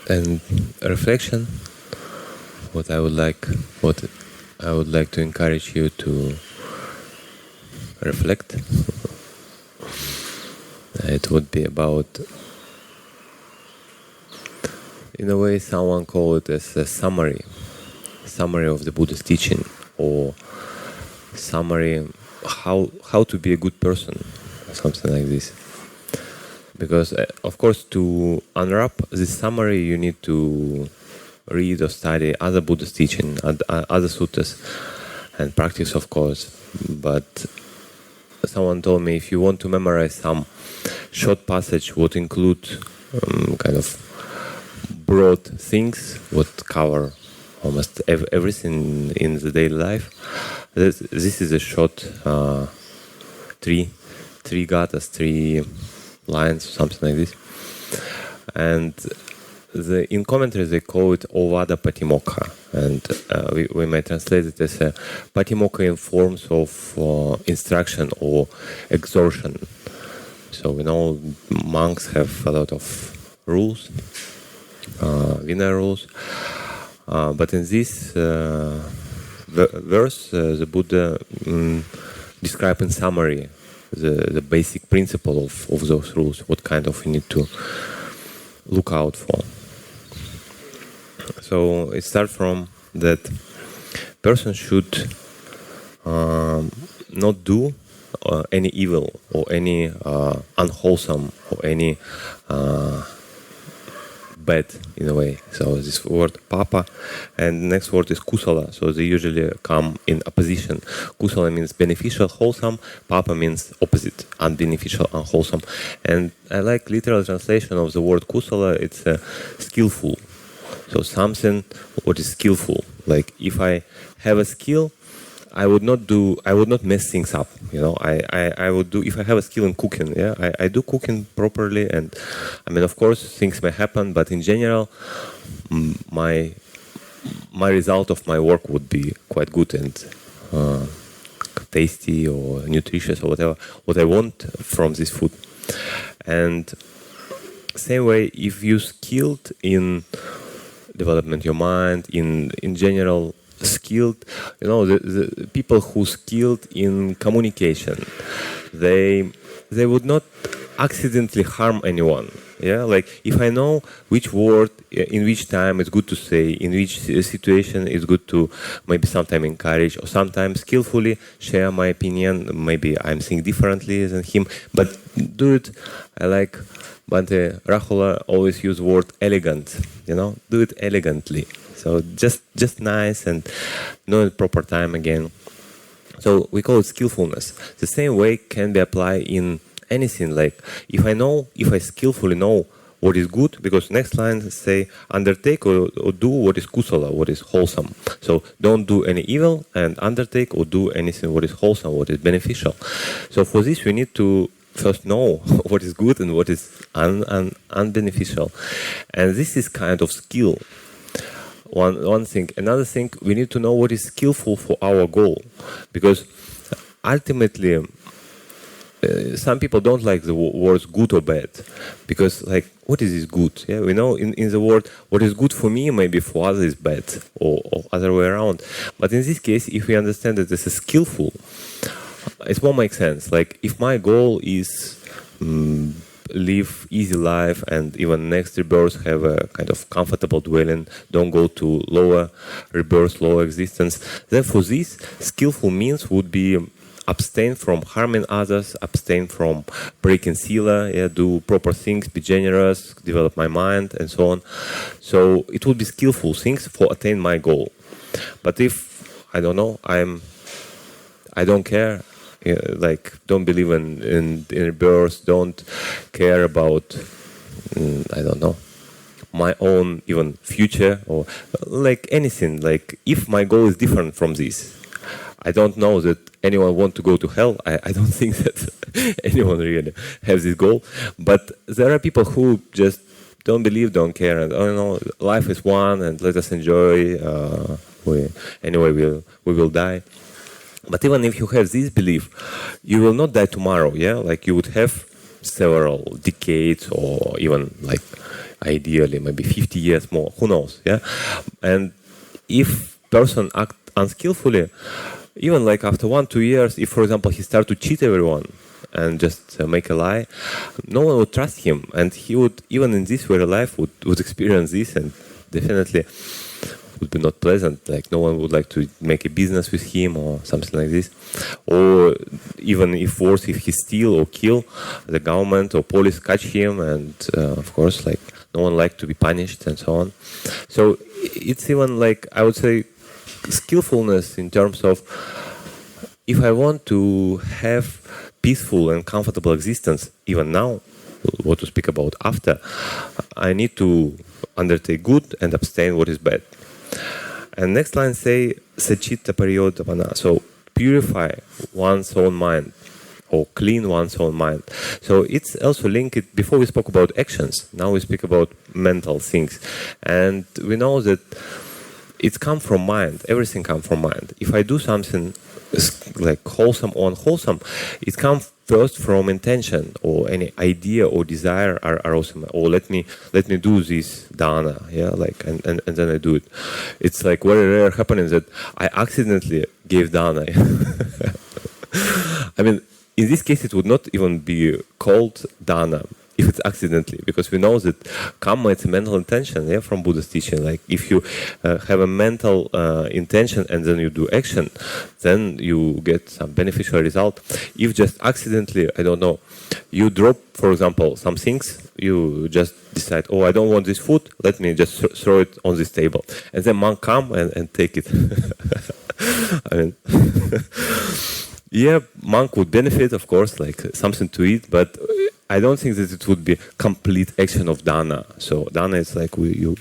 And reflection, what I would like to encourage you to reflect. It would be about, in a way, someone called it as a summary of the Buddha's teaching, or summary how to be a good person, something like this. Because, of course, to unwrap this summary, you need to read or study other Buddhist teaching, other suttas, and practice, of course. But someone told me, if you want to memorize some short passage, would include kind of broad things, would cover almost everything in the daily life. This is a short three gathas, 3 lines, something like this. And in commentary they call it Ovāda Pātimokkha, and we may translate it as a Pātimokkha in forms of instruction or exhortation. So we know monks have a lot of rules, Vinaya rules, but in this verse the Buddha describes in summary the basic principle of those rules, what kind of you need to look out for. So it starts from that person should not do any evil or any unwholesome or any bad in a way. So this word papa and the next word is kusala. So they usually come in opposition. Kusala means beneficial, wholesome. Papa means opposite, unbeneficial, unwholesome. And I like literal translation of the word kusala. It's skillful. So something what is skillful. Like if I have a skill, I would not mess things up. You know, I would do, if I have a skill in cooking, yeah, I do cooking properly, and I mean, of course, things may happen, but in general, my result of my work would be quite good and tasty or nutritious or whatever, what I want from this food. And same way, if you skilled in development your mind, in general, skilled, you know, the people who skilled in communication, they would not accidentally harm anyone. Yeah, like if I know which word in which time it's good to say, in which situation it's good to maybe sometimes encourage, or sometimes skillfully share my opinion. Maybe I'm thinking differently than him, but do it. I like Bhante Rahula always use word elegant. You know, do it elegantly. So just nice and know at proper time again. So we call it skillfulness. The same way can be applied in anything. Like if I skillfully know what is good, because next line say undertake or do what is kusala, what is wholesome. So don't do any evil and undertake or do anything what is wholesome, what is beneficial. So for this we need to first know what is good and what is unbeneficial. And this is kind of skill. One thing. Another thing, we need to know what is skillful for our goal, because ultimately some people don't like the words good or bad, because like, what is this good? Yeah, we know in the word what is good for me maybe for others is bad, or other way around. But in this case, if we understand that this is skillful, it won't make sense. Like if my goal is live easy life and even next rebirth have a kind of comfortable dwelling, don't go to lower rebirth, lower existence, then for this skillful means would be abstain from harming others, abstain from breaking sila, yeah, do proper things, be generous, develop my mind and so on. So it would be skillful things for attain my goal. But if I don't know, I don't care, like don't believe in rebirth, don't care about I don't know, my own even future or like anything, like if my goal is different from this, I don't know that anyone want to go to hell. I don't think that anyone really has this goal, but there are people who just don't believe, don't care, and oh no, life is one and let us enjoy, we will die. But even if you have this belief, you will not die tomorrow, yeah? Like you would have several decades or even like ideally, maybe 50 years more, who knows, yeah? And if person act unskillfully, even like after 1-2 years, if for example he start to cheat everyone and just make a lie, no one would trust him, and he would, even in this very life, would experience this, and definitely would be not pleasant. Like no one would like to make a business with him or something like this. Or even if worse, if he steal or kill, the government or police catch him, and of course, like no one like to be punished and so on. So it's even like, I would say, skillfulness in terms of, if I want to have peaceful and comfortable existence, even now, what to speak about after, I need to undertake good and abstain what is bad. And next line say, sachitta pariyodhavana, so purify one's own mind, or clean one's own mind. So it's also linked, before we spoke about actions, now we speak about mental things. And we know that it's come from mind, everything comes from mind. If I do something like wholesome or unwholesome, it comes first from intention, or any idea or desire are awesome. Or let me do this dana, yeah, like and then I do it. It's like very rare happening that I accidentally gave dana. I mean, in this case, it would not even be called dana if it's accidentally, because we know that Kamma, it's a mental intention, yeah, from Buddha's teaching. Like if you have a mental intention and then you do action, then you get some beneficial result. If just accidentally, I don't know, you drop, for example, some things, you just decide, oh, I don't want this food, let me just throw it on this table. And then monk come and take it. I mean, yeah, monk would benefit, of course, like something to eat, but I don't think that it would be complete action of dana. So dana is like you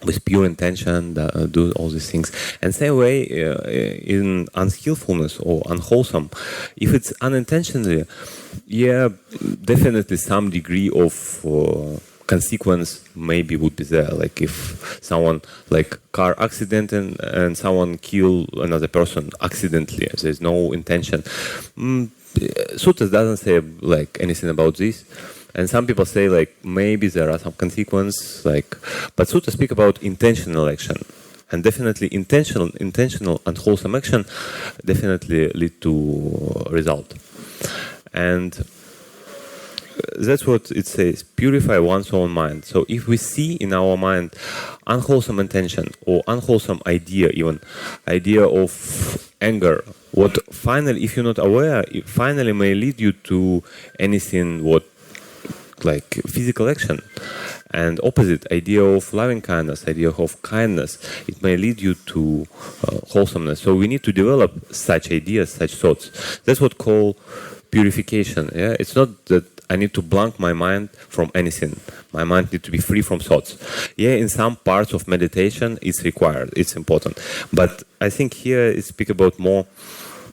with pure intention do all these things. And same way in unskillfulness or unwholesome, if it's unintentionally, yeah, definitely some degree of consequence maybe would be there. Like if someone, like car accident and someone kill another person accidentally, there's no intention. Sutta doesn't say like anything about this, and some people say like maybe there are some consequences, like, but Sutta speak about intentional action, and definitely intentional unwholesome action definitely lead to result. And that's what it says, purify one's own mind. So if we see in our mind unwholesome intention or unwholesome idea, even idea of anger, what finally, if you're not aware, it finally may lead you to anything what, like physical action. And opposite, idea of loving kindness, idea of kindness, it may lead you to wholesomeness. So we need to develop such ideas, such thoughts. That's what call purification. Yeah, it's not that I need to blank my mind from anything. My mind needs to be free from thoughts. Yeah, in some parts of meditation, it's required, it's important. But I think here it speaks about more,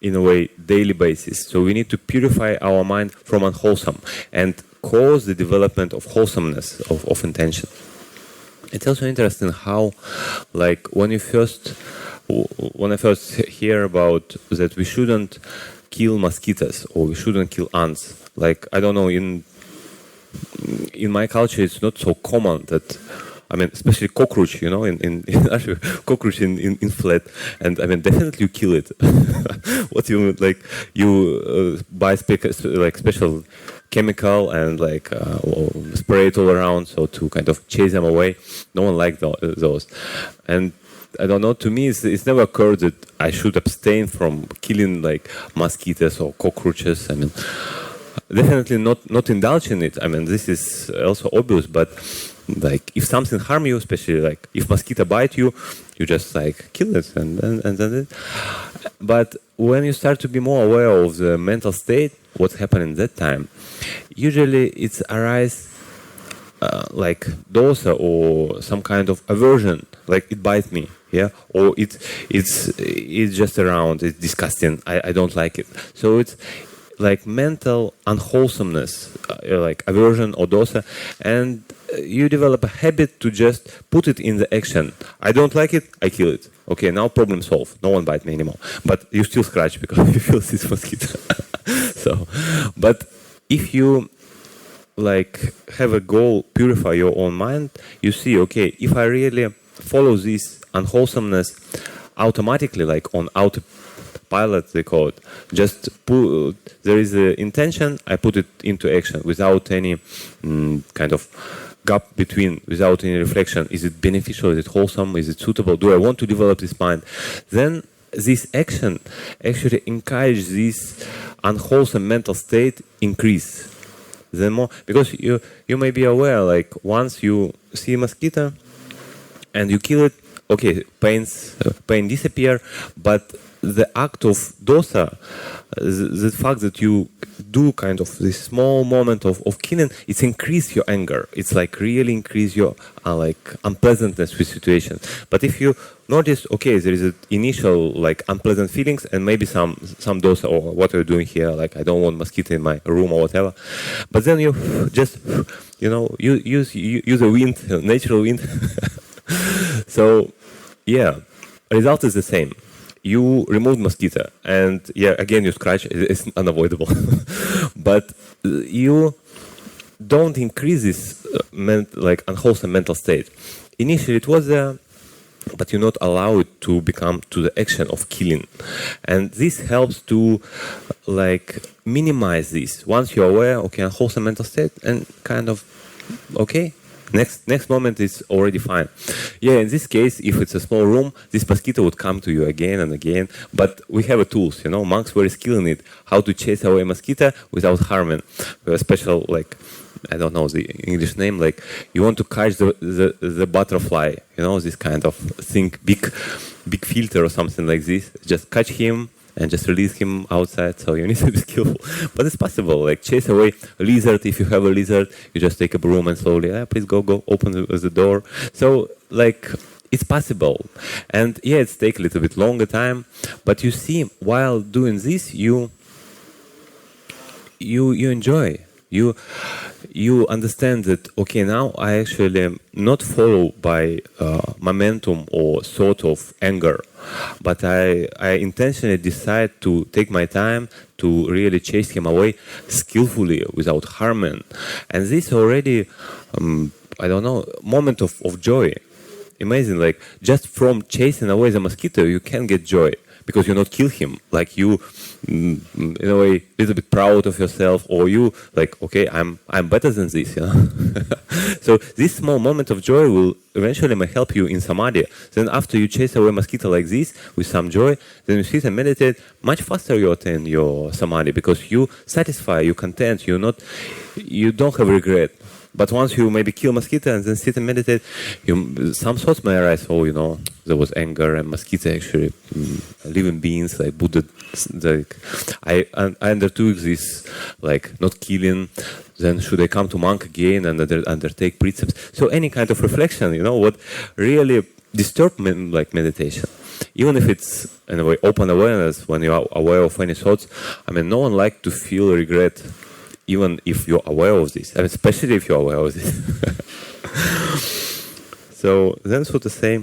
in a way, daily basis. So we need to purify our mind from unwholesome and cause the development of wholesomeness, of intention. It's also interesting how, like, when I first hear about that we shouldn't kill mosquitoes or we shouldn't kill ants. Like, I don't know, in my culture it's not so common that, I mean, especially cockroach, you know, in cockroach in flat, and I mean, definitely you kill it. What you like, you buy like special chemical and like spray it all around, so to kind of chase them away. No one likes those, and I don't know, to me it's never occurred that I should abstain from killing like mosquitoes or cockroaches. I mean, definitely not indulge in it. I mean, this is also obvious, but like if something harm you, especially like if mosquito bite you, you just like kill it and then it. But when you start to be more aware of the mental state, what's happening that time, usually it's arise like dosa or some kind of aversion, like it bites me, yeah, or it's just around, it's disgusting, I don't like it. So it's like mental unwholesomeness, like aversion or dosa, and you develop a habit to just put it in the action. I don't like it, I kill it. Okay, now problem solved. No one bites me anymore. But you still scratch because you feel this mosquito. So, but if you like have a goal, purify your own mind, you see, okay, if I really follow this unwholesomeness automatically, like on autopilot they call it, just there is an intention, I put it into action without any kind of gap between, without any reflection. Is it beneficial? Is it wholesome? Is it suitable? Do I want to develop this mind? Then this action actually encourages this unwholesome mental state increase. The more, because you may be aware, like once you see a mosquito and you kill it, okay, pain disappear, but the act of dosa, the fact that you do kind of this small moment of killing, it's increase your anger. It's like really increase your like unpleasantness with situation. But if you notice, okay, there is an initial like unpleasant feelings and maybe some dosa, or what are you doing here? Like I don't want mosquito in my room or whatever. But then you just, you use a wind, natural wind. So yeah, result is the same. You remove mosquito, and yeah, again you scratch. It's unavoidable, but you don't increase this like unwholesome mental state. Initially, it was there, but you not allow it to become to the action of killing, and this helps to like minimize this. Once you're aware, okay, unwholesome mental state, and kind of okay. Next moment is already fine. Yeah, in this case, if it's a small room, this mosquito would come to you again and again. But we have a tools, monks were skilled in it, how to chase away mosquito without harming. We have a special, like, I don't know the English name, like you want to catch the butterfly, this kind of thing, big filter or something like this. Just catch him and just release him outside, so you need to be skillful. But it's possible, like chase away a lizard. If you have a lizard, you just take a broom and slowly, please go, open the door. So, like, it's possible. And yeah, it's take a little bit longer time, but you see, while doing this, you enjoy. You understand that, okay, now I actually not follow by momentum or sort of anger, but I intentionally decide to take my time to really chase him away skillfully without harming. And this already, moment of joy. Amazing, like just from chasing away the mosquito, you can get joy. Because you not kill him, like you, in a way, little bit proud of yourself, or you like, okay, I'm better than this, So this small moment of joy will eventually may help you in samadhi. Then after you chase away mosquito like this with some joy, then you sit and meditate. Much faster you attain your samadhi because you satisfy, you content, you don't have regret. But once you maybe kill mosquito and then sit and meditate, some thoughts may arise. Oh, there was anger and mosquito actually living beings like Buddha. Like I undertook this, like not killing. Then should I come to monk again and undertake precepts? So any kind of reflection, what really disturbs like meditation. Even if it's in a way open awareness, when you are aware of any thoughts, no one likes to feel regret. Even if you're aware of this, especially if you're aware of this. So then, so to say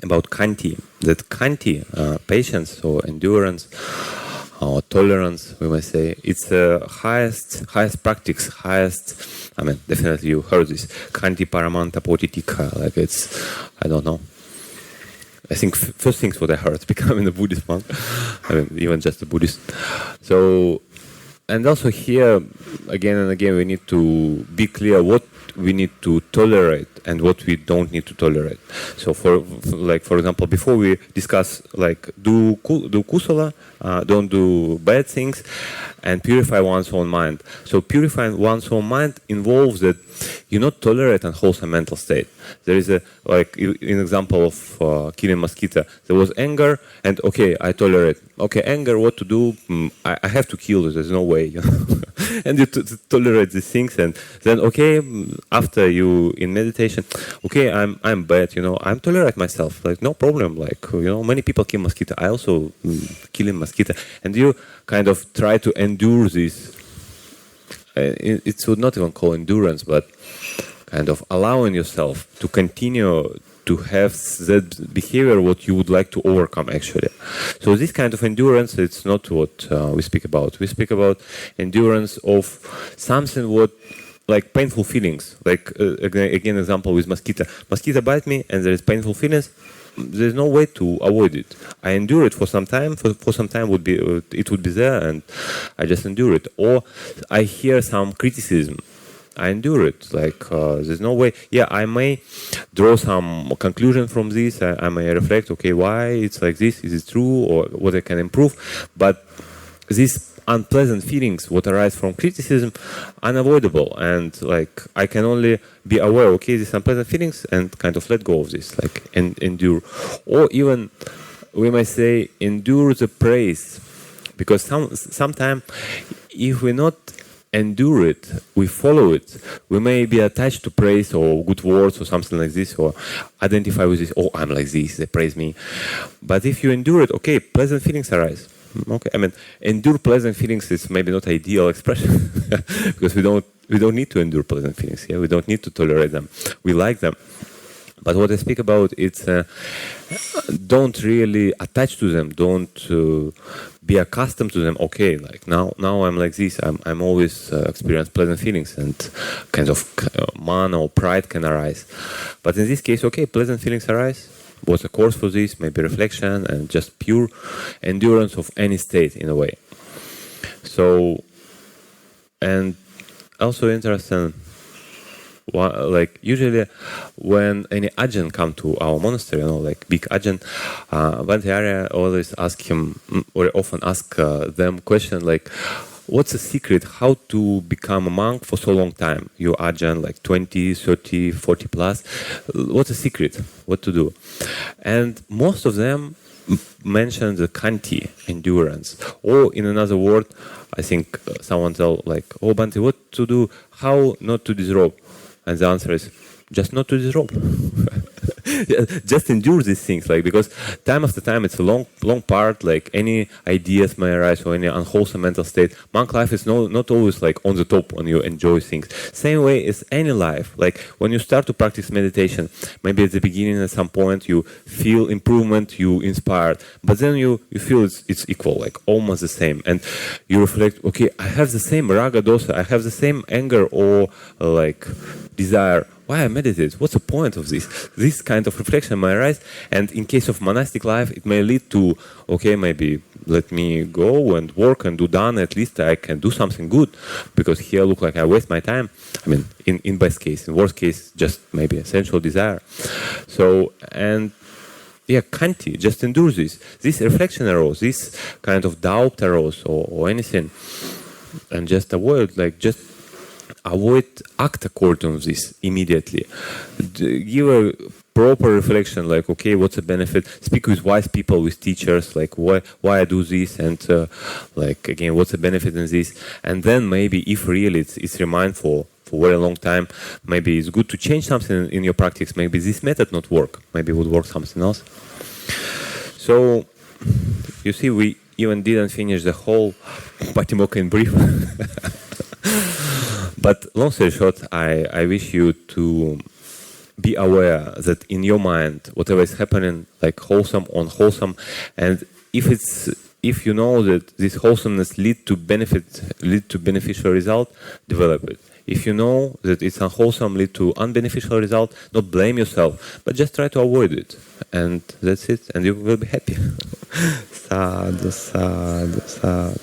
about Khanti, that Khanti, patience or endurance or tolerance, we might say, it's the highest practice, definitely you heard this, Khanti paramanta bodhitikha, like it's, I don't know. I think first things what I heard, becoming a Buddhist monk, even just a Buddhist. So, and also here, again and again, we need to be clear what we need to tolerate and what we don't need to tolerate. So, for example, before we discuss, like, do kusala, don't do bad things, and purify one's own mind. So, purifying one's own mind involves that you not tolerate unwholesome mental state. There is an example of killing mosquito. There was anger, and okay, I tolerate. Okay, anger, what to do? I have to kill it. There's no way. And you tolerate these things, and then okay, after you in meditation, okay, I'm bad. I'm tolerate myself. Like no problem. Like many people kill mosquito. I also killing mosquito, and you kind of try to endure this. It would not even call endurance, but kind of allowing yourself to continue to have that behavior what you would like to overcome actually. So this kind of endurance, it's not what we speak about. We speak about endurance of something what like painful feelings. Like again, example with mosquito. Mosquito bite me, and there is painful feelings. There's no way to avoid it. I endure it for some time. For some time it would be there, and I just endure it. Or I hear some criticism. I endure it. Like there's no way. Yeah, I may draw some conclusion from this. I may reflect. Okay, why it's like this? Is it true, or what I can improve? But these unpleasant feelings, what arise from criticism, unavoidable, and like I can only be aware. Okay, these unpleasant feelings, and kind of let go of this, like and endure, or even we might say endure the praise, because sometimes if we not endure it, we follow it, we may be attached to praise or good words or something like this, or identify with this. Oh, I'm like this, they praise me. But if you endure it, okay, pleasant feelings arise. Okay, I mean, endure pleasant feelings is maybe not ideal expression because we don't need to endure pleasant feelings. Yeah, we don't need to tolerate them. We like them. But what I speak about, it's don't really attach to them. Don't be accustomed to them. Okay, like now I'm like this. I'm always experience pleasant feelings, and kind of man or pride can arise. But in this case, okay, pleasant feelings arise. What's a course for this? Maybe reflection and just pure endurance of any state in a way. So, and also interesting. Like usually when any Ajahn come to our monastery, like big Ajahn, Bhante always ask him, or often ask them question like, what's the secret how to become a monk for so long time? You Ajahn like 20, 30, 40 plus. What's the secret? What to do? And most of them mention the Khanti, endurance. Or in another word, I think someone tell like, oh Bhante, what to do? How not to disrobe? And the answer is just not to disrobe. Just endure these things, like, because time after time it's a long part. Like any ideas may arise or any unwholesome mental state. Monk life is not always like on the top when you enjoy things. Same way as any life. Like when you start to practice meditation, maybe at the beginning at some point you feel improvement, you inspired, but then you feel it's equal, like almost the same, and you reflect. Okay, I have the same raga dosa, I have the same anger or like desire. Why I meditate? What's the point of this? This kind of reflection may arise, and in case of monastic life, it may lead to, okay, maybe let me go and work and do dhamma. At least I can do something good, because here I look like I waste my time. I mean, in best case, in worst case, just maybe a sensual desire. So, and yeah, Khanti, just endure this. This reflection arose, this kind of doubt arose, or anything, and just avoid, like, just avoid act according to this immediately. Give a proper reflection, like, okay, what's the benefit? Speak with wise people, with teachers, like why I do this, and like again, what's the benefit in this? And then maybe if really it's remained for a very long time, maybe it's good to change something in your practice. Maybe this method not work. Maybe it would work something else. So you see, we even didn't finish the whole Pātimokkha in brief. But long story short, I wish you to be aware that in your mind, whatever is happening, like wholesome, unwholesome, and if you know that this wholesomeness lead to beneficial result, develop it. If you know that it's unwholesome, lead to unbeneficial result, not blame yourself, but just try to avoid it. And that's it, and you will be happy. Sadhu, sadhu, sadhu.